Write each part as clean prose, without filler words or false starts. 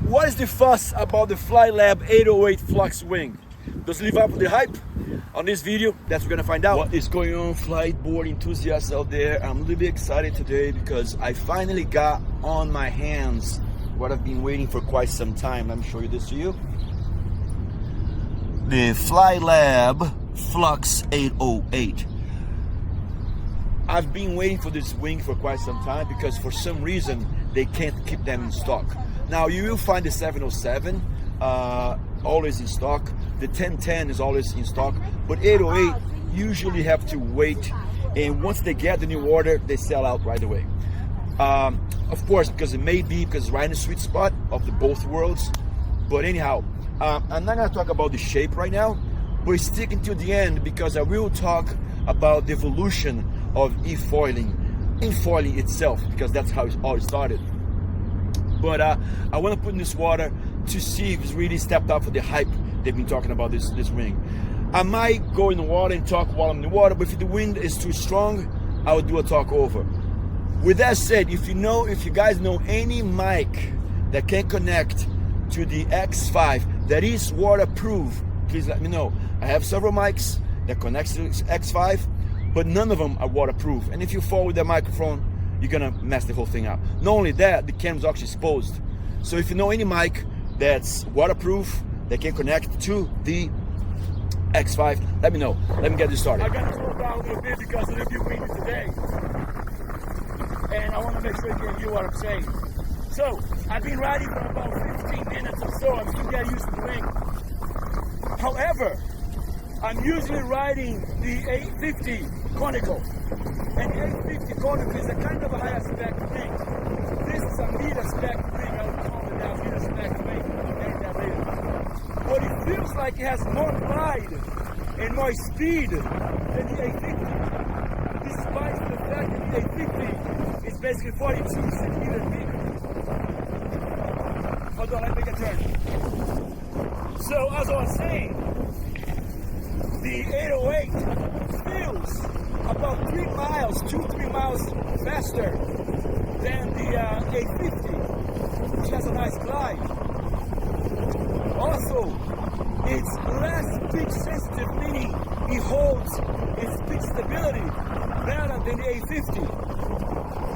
what is the fuss about the FliteLab 808 Flux wing? Does it live up to the hype? On this video, that's what we're gonna find out. What is going on, Fliteboard enthusiasts out there? I'm a little bit excited today because I finally got on my hands what I've been waiting for quite some time. Let me show you this to you. The FliteLab Flux 808. I've been waiting for this wing for quite some time because for some reason they can't keep them in stock. Now you will find the 707 always in stock. The 1010 is always in stock, but 808 usually have to wait, and once they get the new order, they sell out right away. Of course, because it's right in the sweet spot of the both worlds. But anyhow, I'm not gonna talk about the shape right now, but stick until the end because I will talk about the evolution of e-foiling in foiling itself, because that's how it all started. But I want to put in this water to see if it's really stepped up for the hype they've been talking about this wing. I might go in the water and talk while I'm in the water, but if the wind is too strong, I will do a talk over. With that said, if you guys know any mic that can connect to the X5 that is waterproof, please let me know. I have several mics that connect to the X5, but none of them are waterproof. And if you fall with that microphone, you're gonna mess the whole thing up. Not only that, the camera's actually exposed. So if you know any mic that's waterproof, that can connect to the X5, let me know. Let me get this started. I gotta slow down a little bit because it's a little bit windy today. And I wanna make sure you can hear what I'm saying. So, I've been riding for about 15 minutes or so. I'm still getting used to the wing. However, I'm usually riding the 850 conical. And the 850 conical is a kind of a higher spec wing. This is a mid spec wing. I would call it a mid spec wing. I'll get that later. But it feels like it has more glide and more speed than the 850. Despite the fact that the 850 is basically 42 centimeters bigger. Hold on, let me make a turn. So, as I was saying, the 808 feels about 2-3 miles faster than the 850, which has a nice glide. Also, it's less pitch sensitive, meaning it holds its pitch stability better than the 850.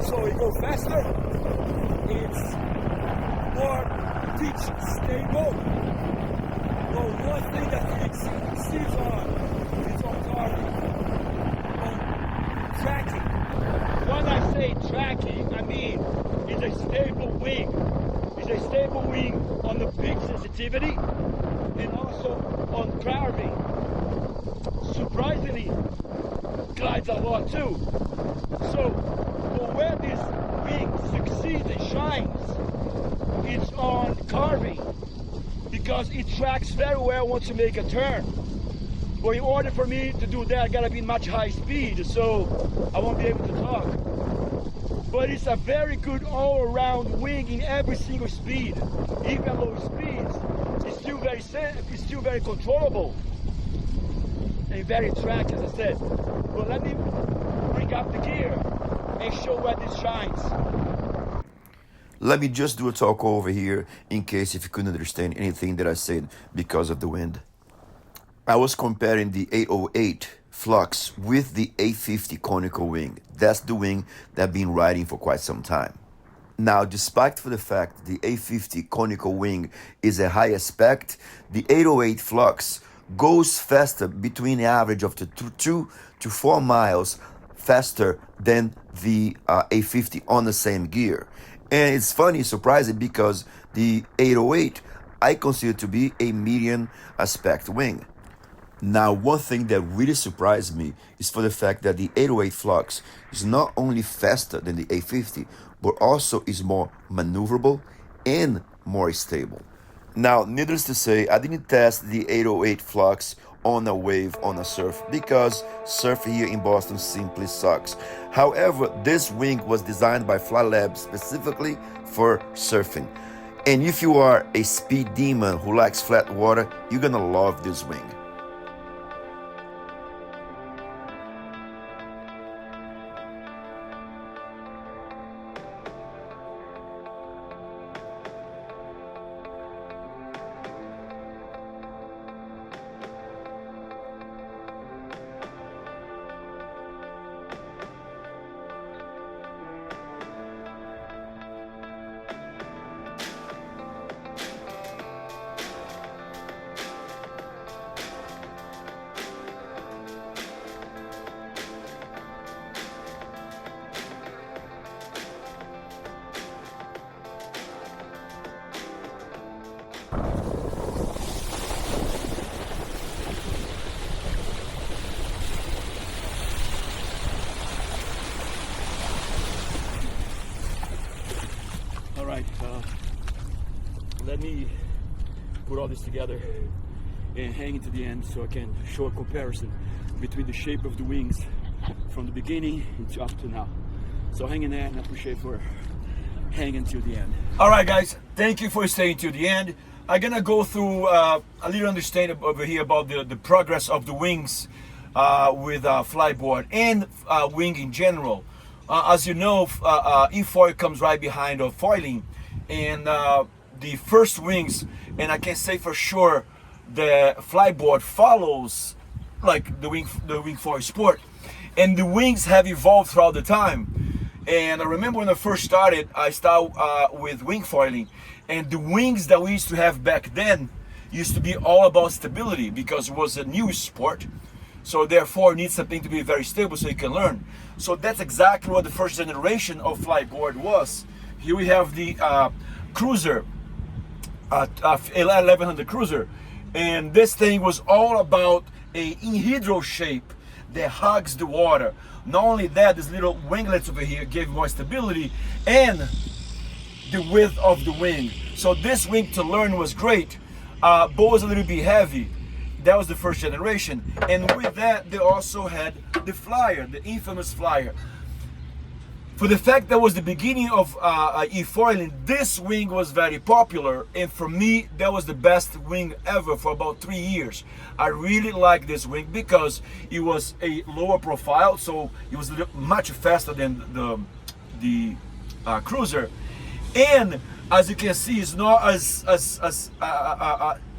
So it goes faster, it's more pitch stable. Well, one thing that it sees on carving, on tracking. When I say tracking, I mean it's a stable wing. It's a stable wing on the pitch sensitivity and also on carving. Surprisingly, glides a lot too. So, where this wing succeeds and shines, it's on carving, because it tracks very well once you make a turn. But in order for me to do that, I gotta be much high speed, so I won't be able to talk. But it's a very good all-around wing in every single speed. Even at low speeds, it's still very controllable and very tracked, as I said. But let me bring up the gear and show where this shines. Let me just do a talk over here in case if you couldn't understand anything that I said because of the wind. I was comparing the 808 Flux with the 850 conical wing. That's the wing that I've been riding for quite some time. Now, despite for the fact the 850 conical wing is a higher spec, the 808 Flux goes faster between the average of 2 to 4 miles faster than the 850 on the same gear. And it's funny, surprising, because the 808 I consider to be a medium aspect wing. Now, one thing that really surprised me is for the fact that the 808 Flux is not only faster than the 850, but also is more maneuverable and more stable. Now, needless to say, I didn't test the 808 Flux on a wave on a surf because surf here in Boston simply sucks. However, this wing was designed by FliteLab specifically for surfing. And if you are a speed demon who likes flat water, you're gonna love this wing. let me put all this together and hang it to the end so I can show a comparison between the shape of the wings from the beginning and up to now. So hang in there, and I appreciate for hanging till the end. All right, guys, thank you for staying till the end. I'm gonna go through a little understanding over here about the progress of the wings with Fliteboard and wing in general. As you know, e-foil comes right behind of foiling, and the first wings, and I can say for sure the Fliteboard follows like the wing foil sport, and the wings have evolved throughout the time. And I remember when I first started, I started with wing foiling, and the wings that we used to have back then used to be all about stability because it was a new sport. So therefore it needs something to be very stable so you can learn. So that's exactly what the first generation of Fliteboard was. Here we have the Cruiser, 1100 Cruiser, and this thing was all about a inhedral shape that hugs the water. Not only that, these little winglets over here gave more stability and the width of the wing. So this wing to learn was great, but was a little bit heavy. That was the first generation. And with that, they also had the Flyer, the infamous Flyer. For the fact that was the beginning of e-foiling, this wing was very popular, and for me that was the best wing ever for about 3 years. I really liked this wing because it was a lower profile, so it was much faster than the Cruiser, and as you can see, it's not as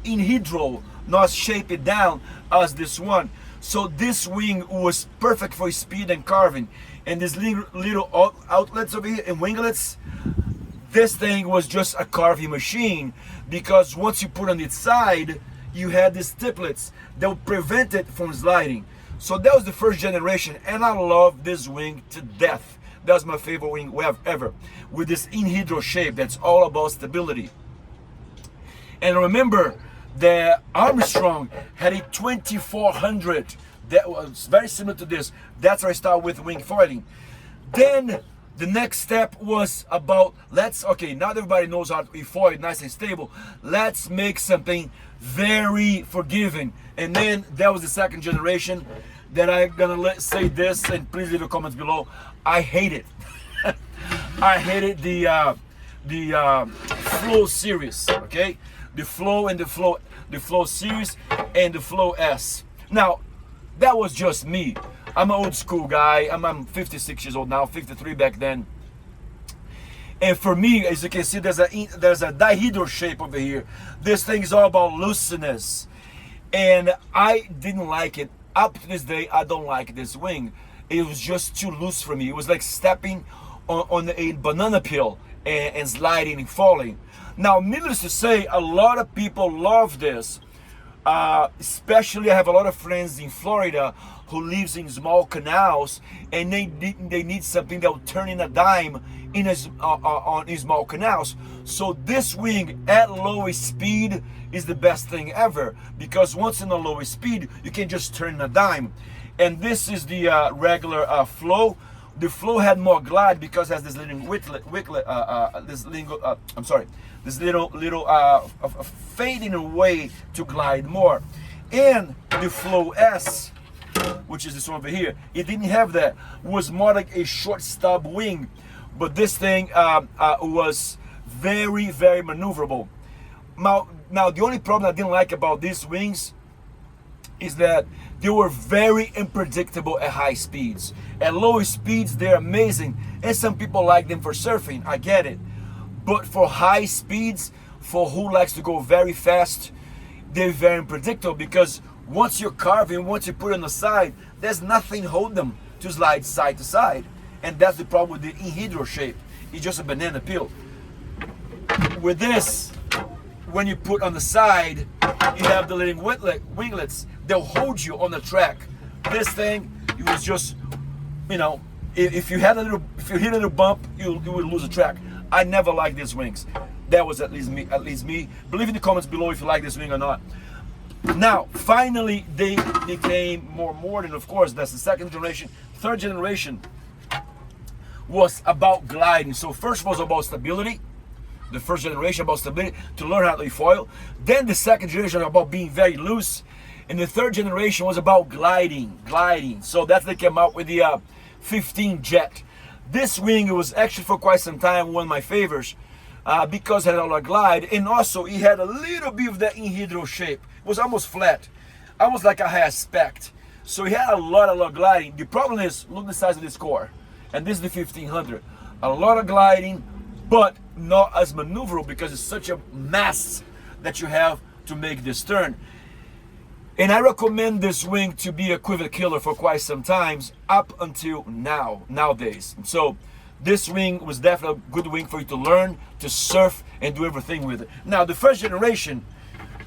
inhedral, not shaped down as this one. So this wing was perfect for speed and carving. And these little outlets over here and winglets, this thing was just a carving machine, because once you put on its side, you had these tiplets that would prevent it from sliding. So that was the first generation, and I love this wing to death. That's my favorite wing we have ever, with this inhedral shape that's all about stability. And remember that Armstrong had a 2400 that was very similar to this. That's where I started with wing foiling. Then the next step was about, okay, now that everybody knows how to foil nice and stable, let's make something very forgiving. And then that was the second generation that I'm gonna say this, and please leave your comments below. I hate it. I hated the Flow series, okay? The Flow and the Flow series and the Flow S. Now, that was just me. I'm an old school guy. I'm 56 years old now, 53 back then. And for me, as you can see, there's a dihedral shape over here. This thing is all about looseness. And I didn't like it. Up to this day, I don't like this wing. It was just too loose for me. It was like stepping on a banana peel and sliding and falling. Now, needless to say, a lot of people love this. Especially I have a lot of friends in Florida who lives in small canals, and they need something that will turn in a dime in small canals. So this wing at low speed is the best thing ever, because once in a low speed you can just turn in a dime. And this is the regular Flow. The Flow had more glide because it has this little this little fading away to glide more. And the Flow S, which is this one over here, it didn't have that. It was more like a short stub wing, but this thing was very, very maneuverable. Now the only problem I didn't like about these wings is that they were very unpredictable at high speeds. At low speeds, they're amazing, and some people like them for surfing, I get it. But for high speeds, for who likes to go very fast, they're very unpredictable, because once you're carving, once you put it on the side, there's nothing holding them to slide side to side. And that's the problem with the inhedral shape. It's just a banana peel. With this, when you put on the side, you have the little winglets. They'll hold you on the track. This thing, it was just, you know, if you hit a little bump, you would lose the track. I never liked these wings. That was at least me. Believe in the comments below if you like this wing or not. Now, finally, they became more modern. Of course, that's the second generation. Third generation was about gliding. So first was about stability. The first generation about stability, to learn how to recoil. Then the second generation about being very loose. And the third generation was about gliding. So that's they came out with the 15 jet. This wing was actually for quite some time one of my favorites because it had a lot of glide, and also it had a little bit of that inhydro shape. It was almost flat, almost like a high aspect. So it had a lot of gliding. The problem is, look at the size of this core, and this is the 1500. A lot of gliding, but not as maneuverable because it's such a mass that you have to make this turn. And I recommend this wing to be a quiver killer for quite some times up until nowadays. So this wing was definitely a good wing for you to learn, to surf, and do everything with it. Now the first generation,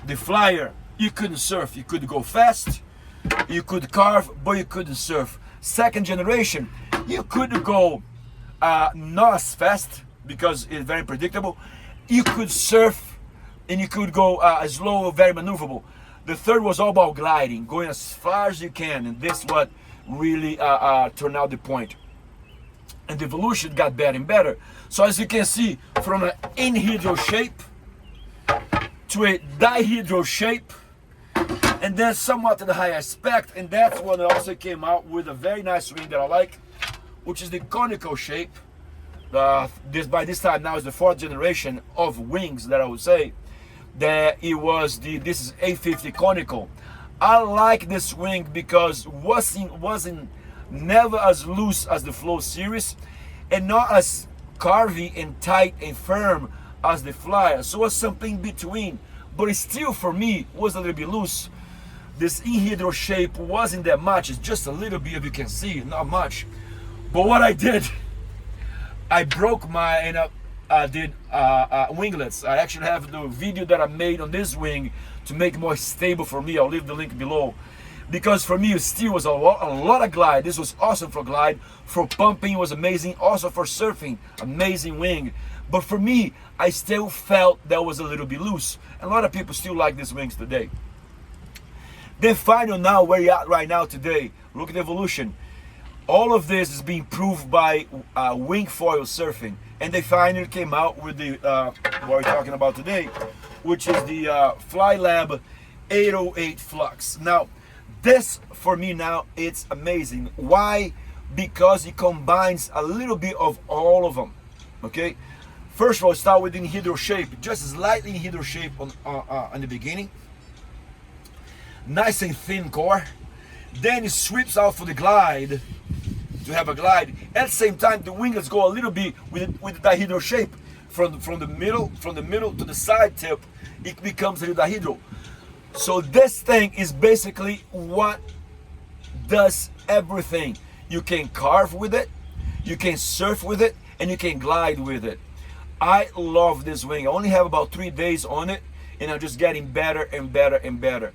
the Flyer, you couldn't surf. You could go fast, you could carve, but you couldn't surf. Second generation, you could go not as fast because it's very predictable. You could surf, and you could go slow, very maneuverable. The third was all about gliding, going as far as you can, and this is what really turned out the point. And the evolution got better and better. So as you can see, from an anhydro shape to a dihydro shape, and then somewhat to the high aspect, and that's when it also came out with a very nice wing that I like, which is the conical shape. By this time now is the fourth generation of wings that I would say. That it was this is A50 conical. I like this wing because wasn't never as loose as the Flow series, and not as carvy and tight and firm as the Flyer. So it was something between, but it still for me was a little bit loose. This anhydro shape wasn't that much. It's just a little bit, if you can see, not much. But what I did, I broke my winglets. I actually have the video that I made on this wing to make it more stable for me. I'll leave the link below. Because for me, it still was a lot of glide. This was awesome for glide. For pumping, it was amazing. Also for surfing, amazing wing. But for me, I still felt that was a little bit loose. And a lot of people still like these wings today. Then final now, where you're at right now today, look at the evolution. All of this is being proved by wing foil surfing. And they finally came out with the what we're talking about today, which is the FliteLab 808 Flux. Now, this for me now, it's amazing. Why? Because it combines a little bit of all of them. Okay. First of all, start with the anhydro shape, just slightly anhydro shape on the beginning. Nice and thin core. Then it sweeps out for the glide. To have a glide. At the same time, the winglets go a little bit with the dihydro shape. From the middle to the side tip, it becomes a dihydro. So this thing is basically what does everything. You can carve with it, you can surf with it, and you can glide with it. I love this wing. I only have about 3 days on it, and I'm just getting better and better and better.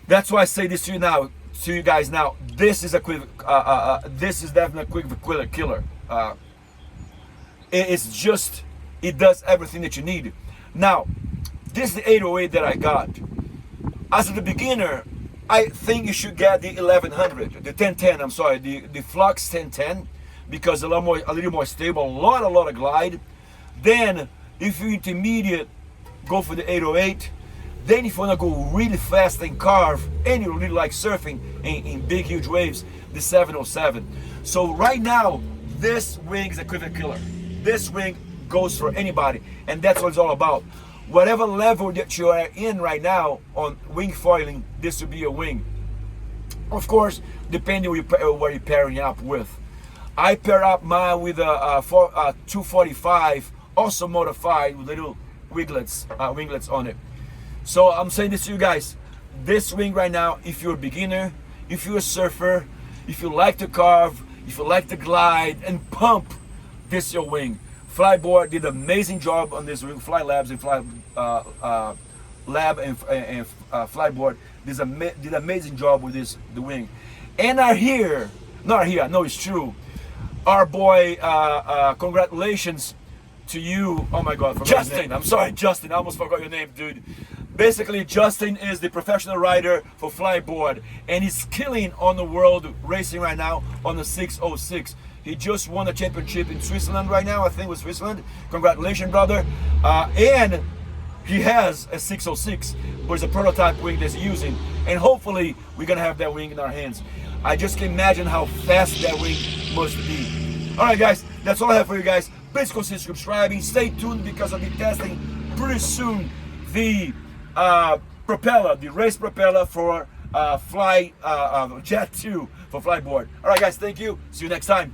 That's why I say this to you now. To you guys now, this is a quick, this is definitely a quick killer. It's just, it does everything that you need. Now, this is the 808 that I got. As a beginner, I think you should get the 1100, the 1010. I'm sorry, the Flux 1010, because a little more stable, a lot of glide. Then, if you're intermediate, go for the 808. Then if you want to go really fast and carve, and you really like surfing in big, huge waves, the 707. So right now, this wing is a quiver killer. This wing goes for anybody, and that's what it's all about. Whatever level that you are in right now on wing foiling, this will be a wing. Of course, depending on where you're pairing up with. I pair up mine with a 245, also modified with little winglets on it. So I'm saying this to you guys, this wing right now, if you're a beginner, if you're a surfer, if you like to carve, if you like to glide and pump, this is your wing. Fliteboard did an amazing job on this wing. FliteLabs and Fliteboard did an amazing job with the wing. And I know it's true. Our boy, congratulations to you. Oh my God, Justin. I'm sorry, Justin. I almost forgot your name, dude. Basically, Justin is the professional rider for Fliteboard, and he's killing on the world racing right now on the 606. He just won a championship in Switzerland right now. I think it was Switzerland. Congratulations, brother. And he has a 606, but it's a prototype wing that's using. And hopefully we're gonna have that wing in our hands. I just can imagine how fast that wing must be. All right, guys, that's all I have for you guys. Please consider subscribing. Stay tuned because I'll be testing pretty soon the propeller, the race propeller for Jet 2 for Fliteboard. All right, guys, thank you. See you next time.